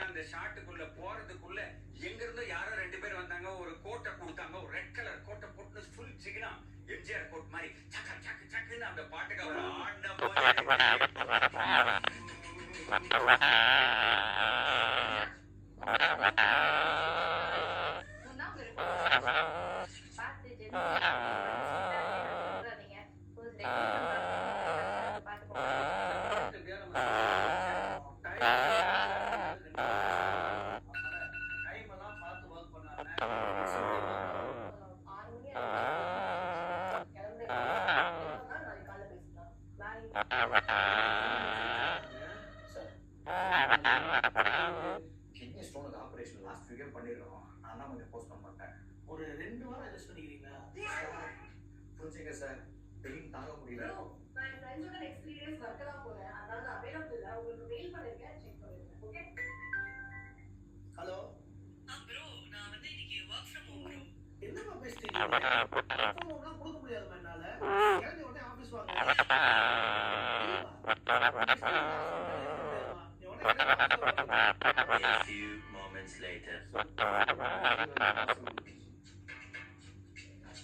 அந்த ஷாட்டுக்குள்ள போறதுக்குள்ள எங்க இருந்தோ யாரோ 2 பேர் வந்தாங்க. ஒரு கோட்டை கொடுத்தாங்க. ஒரு ரெட் கலர் கோட்டை போட்டு ஃபுல் சிக்கனா எம்ஜிஆர் கோட் மாதிரி சக்க சக்க சக்குன்னு அந்த பாட்டுக்கு அவர் ஆடின கிட்னி ஸ்டோனுக்கு ஆபரேஷன் லாஸ்ட் வீக்கே பண்ணிடுறோம். நான் தான் கொஞ்சம் போஸ்ட் பண்ண மாட்டேன். ஒரு 2 வாரம் அட்ஜஸ்ட் பண்ணிக்கிறீங்களா? புரிஞ்சுங்க சார், பெயின் தாங்க முடியல. நான் என் ஃப்ரெண்ட்ஸோட நெக்ஸ்ட் 3 டேஸ் வர்க்க தான் போறேன். அதனால நான் அவைலபிள் இல்ல. உங்களுக்கு மெயில் பண்ணிருக்கேன், செக் பண்ணுங்க. ஓகே? ஹலோ bro, நான் வந்து இன்னைக்கு வொர்க் ஃப்ரம் ஹோம் bro. என்னமா பேசுறீங்க? ஃபோன்லாம் கொடுக்க முடியாதுமா என்னால. கிளம்பி உடனே ஆபீஸ் வாங்க. A few moments later.